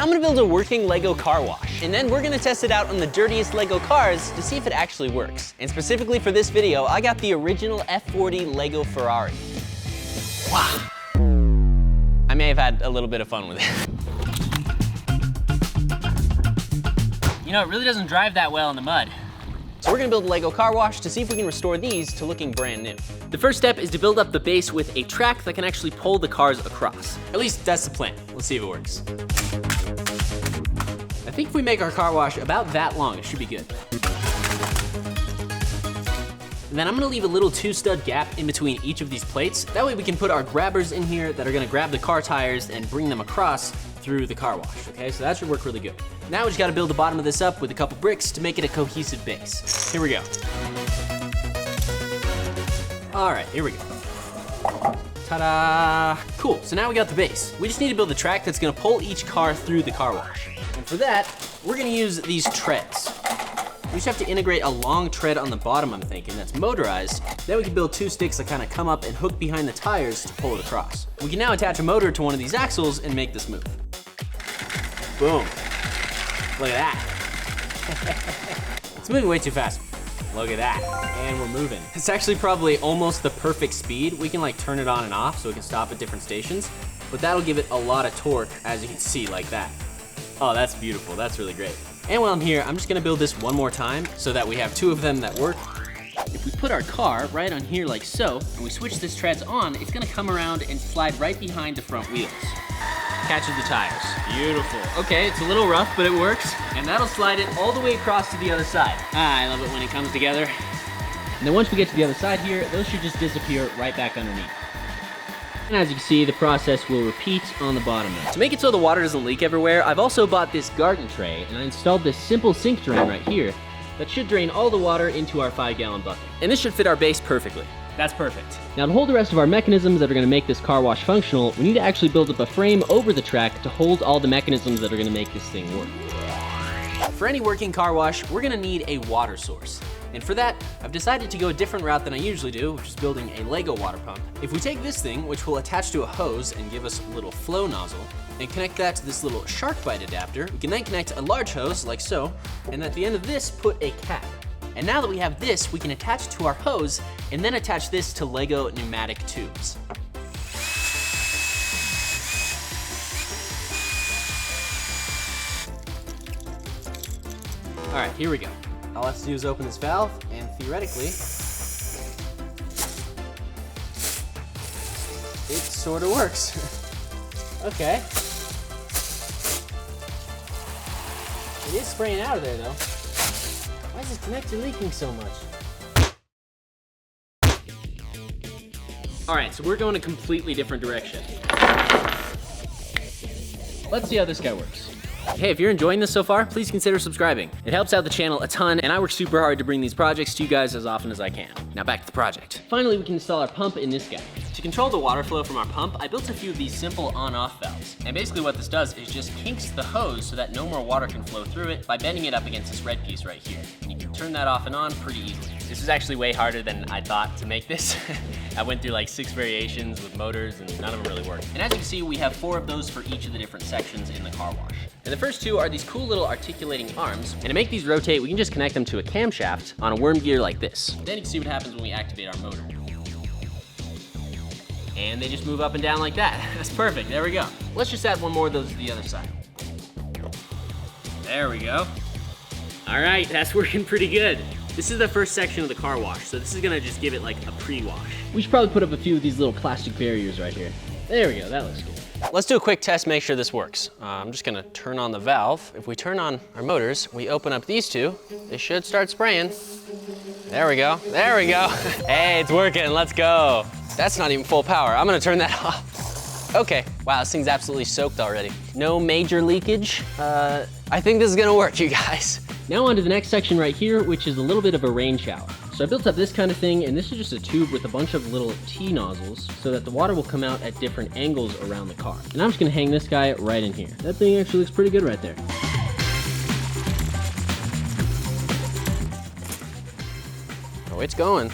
I'm gonna build a working Lego car wash, and then we're gonna test it out on the dirtiest Lego cars to see if it actually works. And specifically for this video, I got the original F40 Lego Ferrari. Wow. I may have had a little bit of fun with it. You know, it really doesn't drive that well in the mud. So we're gonna build a Lego car wash to see if we can restore these to looking brand new. The first step is to build up the base with a track that can actually pull the cars across. At least that's the plan. Let's see if it works. I think if we make our car wash about that long, it should be good. And then I'm gonna leave a little 2-stud gap in between each of these plates. That way we can put our grabbers in here that are gonna grab the car tires and bring them across through the car wash, okay? So that should work really good. Now we just gotta build the bottom of this up with a couple bricks to make it a cohesive base. Here we go. All right, here we go. Ta-da! Cool, so now we got the base. We just need to build a track that's gonna pull each car through the car wash. And for that, we're gonna use these treads. We just have to integrate a long tread on the bottom, I'm thinking, that's motorized. Then we can build 2 sticks that kind of come up and hook behind the tires to pull it across. We can now attach a motor to one of these axles and make this move. Boom. Look at that. It's moving way too fast. Look at that, and we're moving. It's actually probably almost the perfect speed. We can like turn it on and off so we can stop at different stations, but that'll give it a lot of torque, as you can see, like that. Oh, that's beautiful, that's really great. And while I'm here, I'm just gonna build this one more time so that we have 2 of them that work. If we put our car right on here like so, and we switch this treads on, it's gonna come around and slide right behind the front wheels. Catches the tires. Beautiful. Okay, it's a little rough, but it works. And that'll slide it all the way across to the other side. Ah, I love it when it comes together. And then once we get to the other side here, those should just disappear right back underneath. And as you can see, the process will repeat on the bottom end. To make it so the water doesn't leak everywhere, I've also bought this garden tray, and I installed this simple sink drain right here that should drain all the water into our 5-gallon bucket. And this should fit our base perfectly. That's perfect. Now to hold the rest of our mechanisms that are gonna make this car wash functional, we need to actually build up a frame over the track to hold all the mechanisms that are gonna make this thing work. For any working car wash, we're gonna need a water source. And for that, I've decided to go a different route than I usually do, which is building a Lego water pump. If we take this thing, which will attach to a hose and give us a little flow nozzle, and connect that to this little shark bite adapter, we can then connect a large hose, like so, and at the end of this, put a cap. And now that we have this, we can attach it to our hose and then attach this to Lego pneumatic tubes. All right, here we go. All I have to do is open this valve and theoretically, it sort of works. Okay. It is spraying out of there though. Why is this connector leaking so much? All right, so we're going a completely different direction. Let's see how this guy works. Hey, if you're enjoying this so far, please consider subscribing. It helps out the channel a ton, and I work super hard to bring these projects to you guys as often as I can. Now back to the project. Finally, we can install our pump in this guy. To control the water flow from our pump, I built a few of these simple on-off valves. And basically what this does is just kinks the hose so that no more water can flow through it by bending it up against this red piece right here. And you can turn that off and on pretty easily. This is actually way harder than I thought to make this. I went through like 6 variations with motors and none of them really worked. And as you can see, we have 4 of those for each of the different sections in the car wash. And the first 2 are these cool little articulating arms. And to make these rotate, we can just connect them to a camshaft on a worm gear like this. Then you can see what happens when we activate our motor. And they just move up and down like that. That's perfect, there we go. Let's just add 1 more of those to the other side. There we go. All right, that's working pretty good. This is the first section of the car wash, so this is gonna just give it like a pre-wash. We should probably put up a few of these little plastic barriers right here. There we go, that looks good. Let's do a quick test, make sure this works. I'm just gonna turn on the valve. If we turn on our motors, we open up these 2, they should start spraying. There we go, there we go. Hey, it's working, let's go. That's not even full power. I'm gonna turn that off. Okay, wow, this thing's absolutely soaked already. No major leakage. I think this is gonna work, you guys. Now on to the next section right here, which is a little bit of a rain shower. So I built up this kind of thing, and this is just a tube with a bunch of little T-nozzles so that the water will come out at different angles around the car. And I'm just gonna hang this guy right in here. That thing actually looks pretty good right there. Oh, it's going.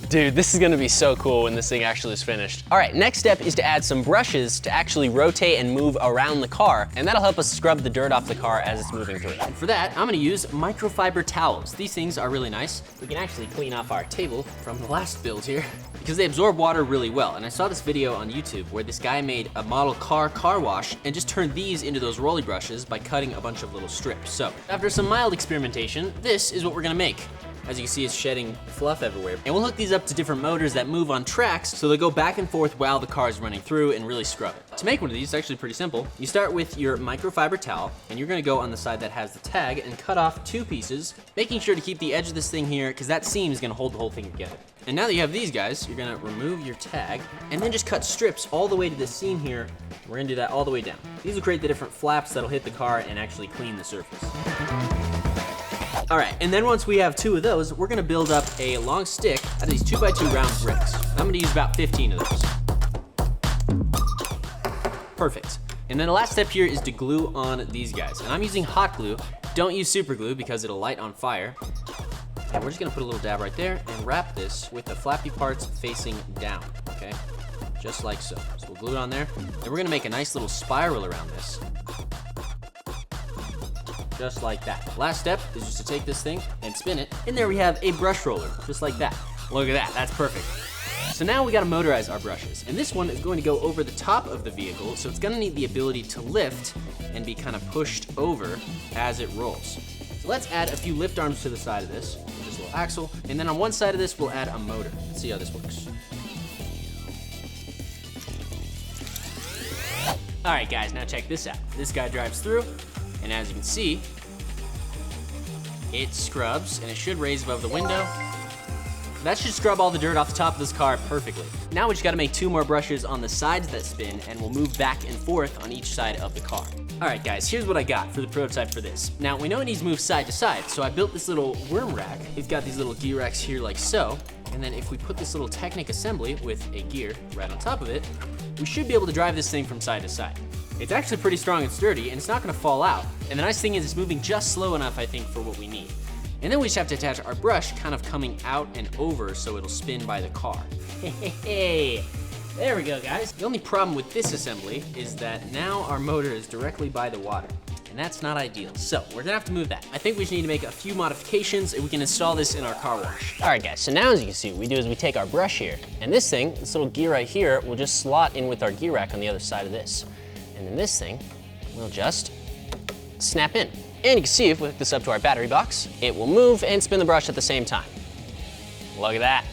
Dude, this is gonna be so cool when this thing actually is finished. All right, next step is to add some brushes to actually rotate and move around the car, and that'll help us scrub the dirt off the car as it's moving through. And for that, I'm gonna use microfiber towels. These things are really nice. We can actually clean off our table from the last build here because they absorb water really well. And I saw this video on YouTube where this guy made a model car wash and just turned these into those rolly brushes by cutting a bunch of little strips. So after some mild experimentation, this is what we're gonna make. As you can see, it's shedding fluff everywhere. And we'll hook these up to different motors that move on tracks so they go back and forth while the car is running through and really scrub it. To make one of these, it's actually pretty simple. You start with your microfiber towel, and you're gonna go on the side that has the tag and cut off 2 pieces, making sure to keep the edge of this thing here, because that seam is gonna hold the whole thing together. And now that you have these guys, you're gonna remove your tag, and then just cut strips all the way to the seam here. We're gonna do that all the way down. These will create the different flaps that'll hit the car and actually clean the surface. All right, and then once we have 2 of those, we're gonna build up a long stick out of these 2x2 round bricks. I'm gonna use about 15 of those. Perfect. And then the last step here is to glue on these guys. And I'm using hot glue. Don't use super glue because it'll light on fire. And we're just gonna put a little dab right there and wrap this with the flappy parts facing down, okay? Just like so. So we'll glue it on there. Then we're gonna make a nice little spiral around this. Just like that. Last step is just to take this thing and spin it. And there we have a brush roller, just like that. Look at that, that's perfect. So now we gotta motorize our brushes. And this one is going to go over the top of the vehicle, so it's gonna need the ability to lift and be kind of pushed over as it rolls. So let's add a few lift arms to the side of this, with this little axle. And then on one side of this, we'll add a motor. Let's see how this works. All right, guys, now check this out. This guy drives through, and as you can see, it scrubs, and it should raise above the window. That should scrub all the dirt off the top of this car perfectly. Now we just gotta make 2 more brushes on the sides that spin, and we'll move back and forth on each side of the car. All right, guys, here's what I got for the prototype for this. Now, we know it needs to move side to side, so I built this little worm rack. It's got these little gear racks here like so, and then if we put this little Technic assembly with a gear right on top of it, we should be able to drive this thing from side to side. It's actually pretty strong and sturdy, and it's not gonna fall out. And the nice thing is it's moving just slow enough, I think, for what we need. And then we just have to attach our brush kind of coming out and over so it'll spin by the car. Hey, there we go, guys. The only problem with this assembly is that now our motor is directly by the water, and that's not ideal. So we're gonna have to move that. I think we just need to make a few modifications and we can install this in our car wash. All right, guys, so now as you can see, what we do is we take our brush here, and this thing, this little gear right here, will just slot in with our gear rack on the other side of this. And then this thing will just snap in. And you can see if we hook this up to our battery box, it will move and spin the brush at the same time. Look at that,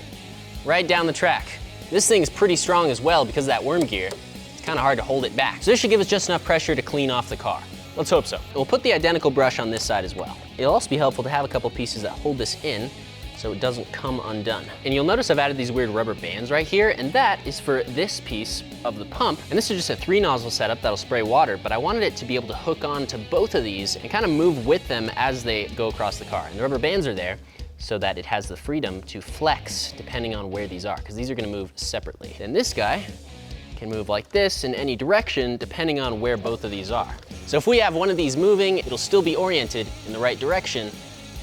right down the track. This thing is pretty strong as well because of that worm gear. It's kind of hard to hold it back. So this should give us just enough pressure to clean off the car. Let's hope so. We'll put the identical brush on this side as well. It'll also be helpful to have a couple pieces that hold this in so it doesn't come undone. And you'll notice I've added these weird rubber bands right here, and that is for this piece of the pump. And this is just a 3-nozzle setup that'll spray water, but I wanted it to be able to hook on to both of these and kind of move with them as they go across the car. And the rubber bands are there so that it has the freedom to flex depending on where these are, because these are gonna move separately. And this guy can move like this in any direction depending on where both of these are. So if we have one of these moving, it'll still be oriented in the right direction,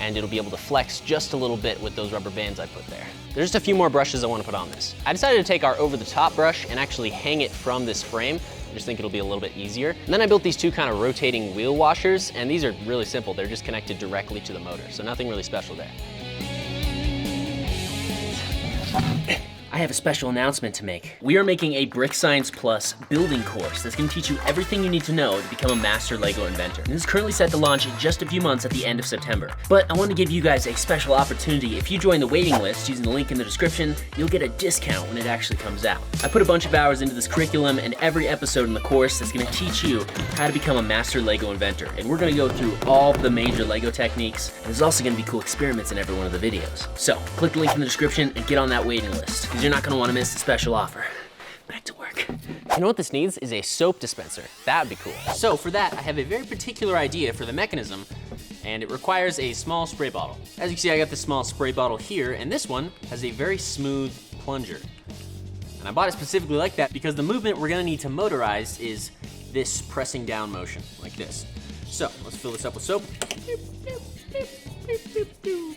and it'll be able to flex just a little bit with those rubber bands I put there. There's just a few more brushes I want to put on this. I decided to take our over-the-top brush and actually hang it from this frame. I just think it'll be a little bit easier. And then I built these 2 kind of rotating wheel washers, and these are really simple. They're just connected directly to the motor, so nothing really special there. I have a special announcement to make. We are making a Brick Science Plus building course that's gonna teach you everything you need to know to become a master Lego inventor. And this is currently set to launch in just a few months at the end of September. But I want to give you guys a special opportunity. If you join the waiting list using the link in the description, you'll get a discount when it actually comes out. I put a bunch of hours into this curriculum, and every episode in the course is gonna teach you how to become a master Lego inventor. And we're gonna go through all the major Lego techniques, and there's also gonna be cool experiments in every one of the videos. So click the link in the description and get on that waiting list, because you're not gonna wanna miss the special offer. Back to work. You know what this needs is a soap dispenser. That would be cool. So for that, I have a very particular idea for the mechanism, and it requires a small spray bottle. As you can see, I got this small spray bottle here, and this one has a very smooth plunger. And I bought it specifically like that because the movement we're gonna need to motorize is this pressing down motion, like this. So let's fill this up with soap.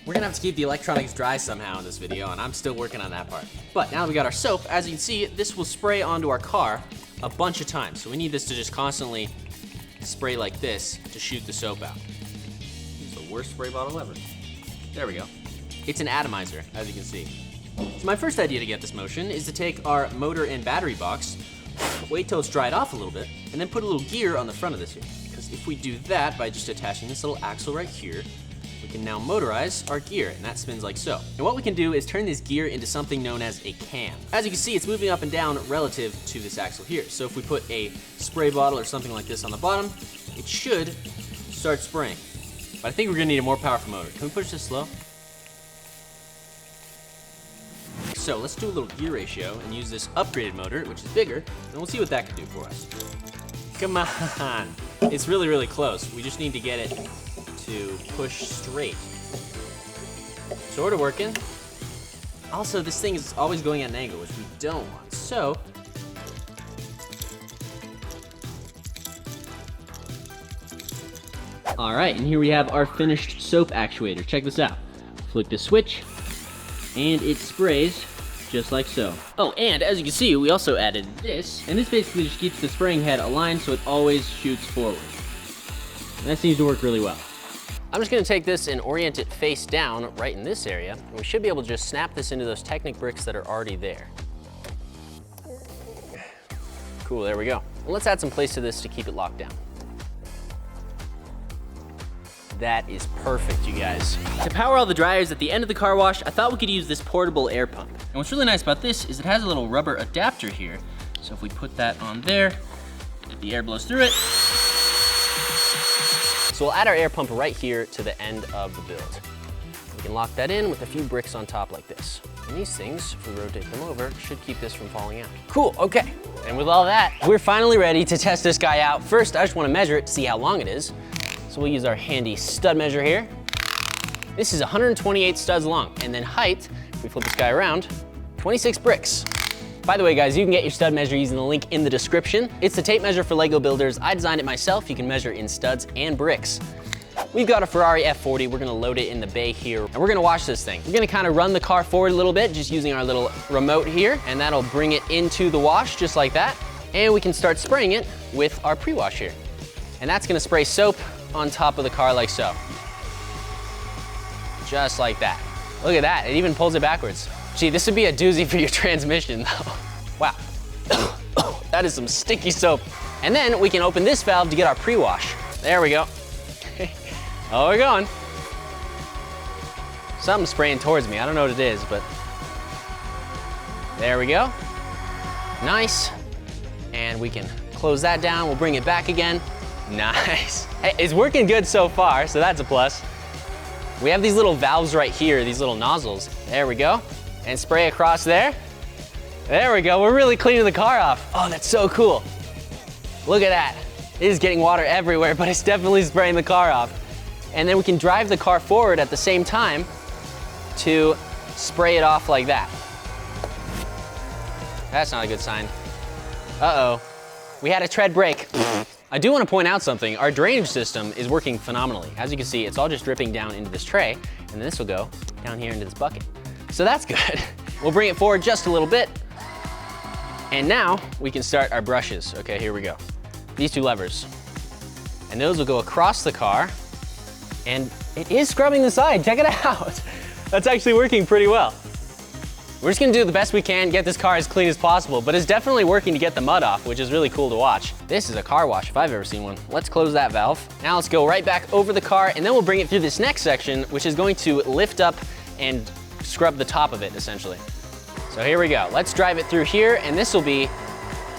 We're gonna have to keep the electronics dry somehow in this video, and I'm still working on that part. But now that we got our soap, as you can see, this will spray onto our car a bunch of times. So we need this to just constantly spray like this to shoot the soap out. It's the worst spray bottle ever. There we go. It's an atomizer, as you can see. So my first idea to get this motion is to take our motor and battery box, wait till it's dried off a little bit, and then put a little gear on the front of this here. Because if we do that by just attaching this little axle right here, we can now motorize our gear, and that spins like so. And what we can do is turn this gear into something known as a cam. As you can see, it's moving up and down relative to this axle here. So if we put a spray bottle or something like this on the bottom, it should start spraying. But I think we're gonna need a more powerful motor. Can we push this slow? So let's do a little gear ratio and use this upgraded motor, which is bigger, and we'll see what that can do for us. Come on, it's really, really close. We just need to get it to push straight. Sort of working. Also, this thing is always going at an angle, which we don't want. So, all right, and here we have our finished soap actuator. Check this out. Flick the switch, and it sprays just like so. Oh, and as you can see, we also added this, and this basically just keeps the spraying head aligned so it always shoots forward. And that seems to work really well. I'm just gonna take this and orient it face down right in this area, and we should be able to just snap this into those Technic bricks that are already there. Cool, there we go. Well, let's add some place to this to keep it locked down. That is perfect, you guys. To power all the dryers at the end of the car wash, I thought we could use this portable air pump. And what's really nice about this is it has a little rubber adapter here. So if we put that on there, the air blows through it. So we'll add our air pump right here to the end of the build. We can lock that in with a few bricks on top like this. And these things, if we rotate them over, should keep this from falling out. Cool, okay. And with all that, we're finally ready to test this guy out. First, I just wanna measure it to see how long it is. So we'll use our handy stud measure here. This is 128 studs long, and then height, if we flip this guy around, 26 bricks. By the way, guys, you can get your stud measure using the link in the description. It's the tape measure for Lego builders. I designed it myself. You can measure in studs and bricks. We've got a Ferrari F40. We're gonna load it in the bay here, and we're gonna wash this thing. We're gonna kind of run the car forward a little bit, just using our little remote here, and that'll bring it into the wash, just like that. And we can start spraying it with our pre-wash here. And that's gonna spray soap on top of the car like so. Just like that. Look at that, it even pulls it backwards. Gee, this would be a doozy for your transmission though. Wow. That is some sticky soap. And then we can open this valve to get our pre-wash. There we go. Oh, we're going. Something's spraying towards me, I don't know what it is, but there we go. Nice. And we can close that down, we'll bring it back again. Nice. Hey, it's working good so far, so that's a plus. We have these little valves right here, these little nozzles. There we go. And spray across there. There we go, we're really cleaning the car off. Oh, that's so cool. Look at that. It is getting water everywhere, but it's definitely spraying the car off. And then we can drive the car forward at the same time to spray it off like that. That's not a good sign. Uh-oh, we had a tread brake. I do want to point out something. Our drainage system is working phenomenally. As you can see, it's all just dripping down into this tray, and then this will go down here into this bucket. So that's good. We'll bring it forward just a little bit. And now we can start our brushes. Okay, here we go. These two levers. And those will go across the car, and it is scrubbing the side. Check it out. That's actually working pretty well. We're just gonna do the best we can, get this car as clean as possible, but it's definitely working to get the mud off, which is really cool to watch. This is a car wash if I've ever seen one. Let's close that valve. Now let's go right back over the car, and then we'll bring it through this next section, which is going to lift up and scrub the top of it, essentially. So here we go. Let's drive it through here, and this will be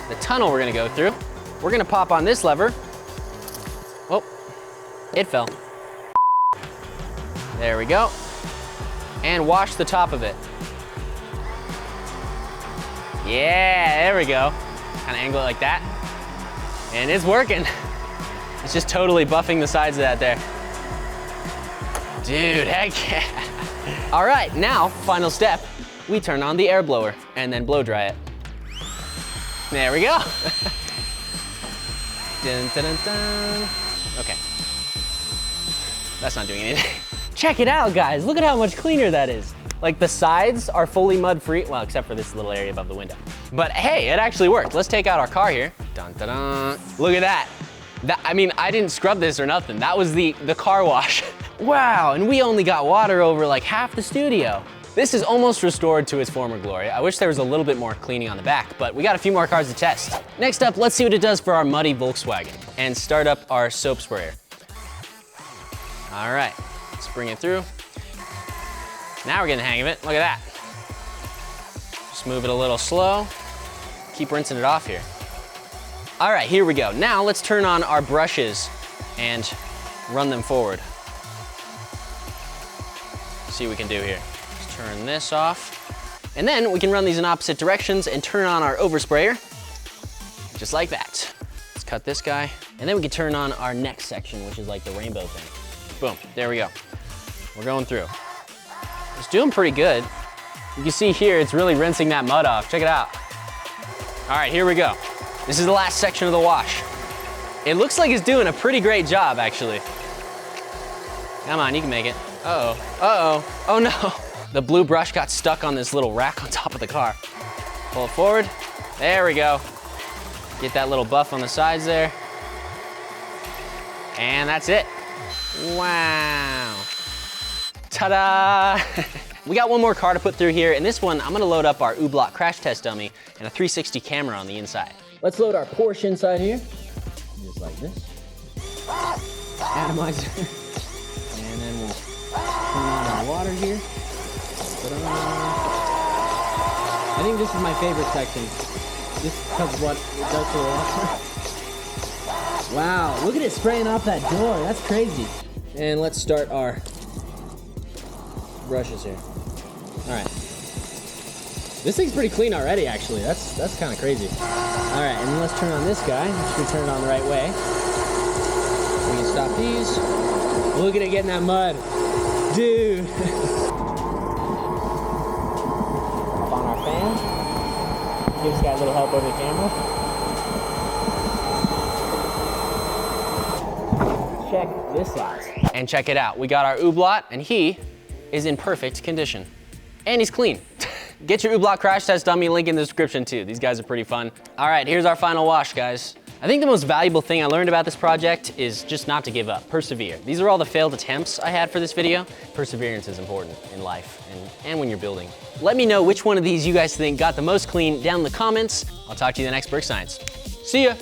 the tunnel we're gonna go through. We're gonna pop on this lever. Oh, it fell. There we go. And wash the top of it. Yeah, there we go. Kind of angle it like that. And it's working. It's just totally buffing the sides of that there. Dude, heck yeah. All right, now, final step. We turn on the air blower and then blow dry it. There we go. Dun, dun, dun, dun. Okay. That's not doing anything. Check it out, guys. Look at how much cleaner that is. Like the sides are fully mud-free, well, except for this little area above the window. But hey, it actually worked. Let's take out our car here. Dun, dun, dun. Look at that. I mean, I didn't scrub this or nothing. That was the car wash. Wow, and we only got water over like half the studio. This is almost restored to its former glory. I wish there was a little bit more cleaning on the back, but we got a few more cars to test. Next up, let's see what it does for our muddy Volkswagen and start up our soap sprayer. All right, let's bring it through. Now we're getting the hang of it. Look at that. Just move it a little slow. Keep rinsing it off here. All right, here we go. Now let's turn on our brushes and run them forward. See what we can do here. Let's turn this off. And then we can run these in opposite directions and turn on our oversprayer, just like that. Let's cut this guy. And then we can turn on our next section, which is like the rainbow thing. Boom, there we go. We're going through. It's doing pretty good. You can see here, it's really rinsing that mud off. Check it out. All right, here we go. This is the last section of the wash. It looks like it's doing a pretty great job, actually. Come on, you can make it. Uh-oh, uh-oh, oh no. The blue brush got stuck on this little rack on top of the car. Pull it forward, there we go. Get that little buff on the sides there. And that's it. Wow. Ta-da! We got one more car to put through here, and this one, I'm gonna load up our U-Block crash test dummy and a 360 camera on the inside. Let's load our Porsche inside here, just like this. Atomizer. And then we'll turn on our water here. I think this is my favorite section, just because of what it does to the water. Wow, look at it spraying off that door, that's crazy. And let's start our brushes here. All right. This thing's pretty clean already, actually. That's kind of crazy. All right, and then let's turn on this guy. Make sure we turn it on the right way. We can stop these. Look at it getting that mud. Dude. Up on our fan. Give this guy a little help over the camera. Check this out. And check it out. We got our U-Block, and he is in perfect condition. And he's clean. Get your U-Block crash test dummy, link in the description too. These guys are pretty fun. All right, here's our final wash, guys. I think the most valuable thing I learned about this project is just not to give up, persevere. These are all the failed attempts I had for this video. Perseverance is important in life and when you're building. Let me know which one of these you guys think got the most clean down in the comments. I'll talk to you in the next Brick Science. See ya.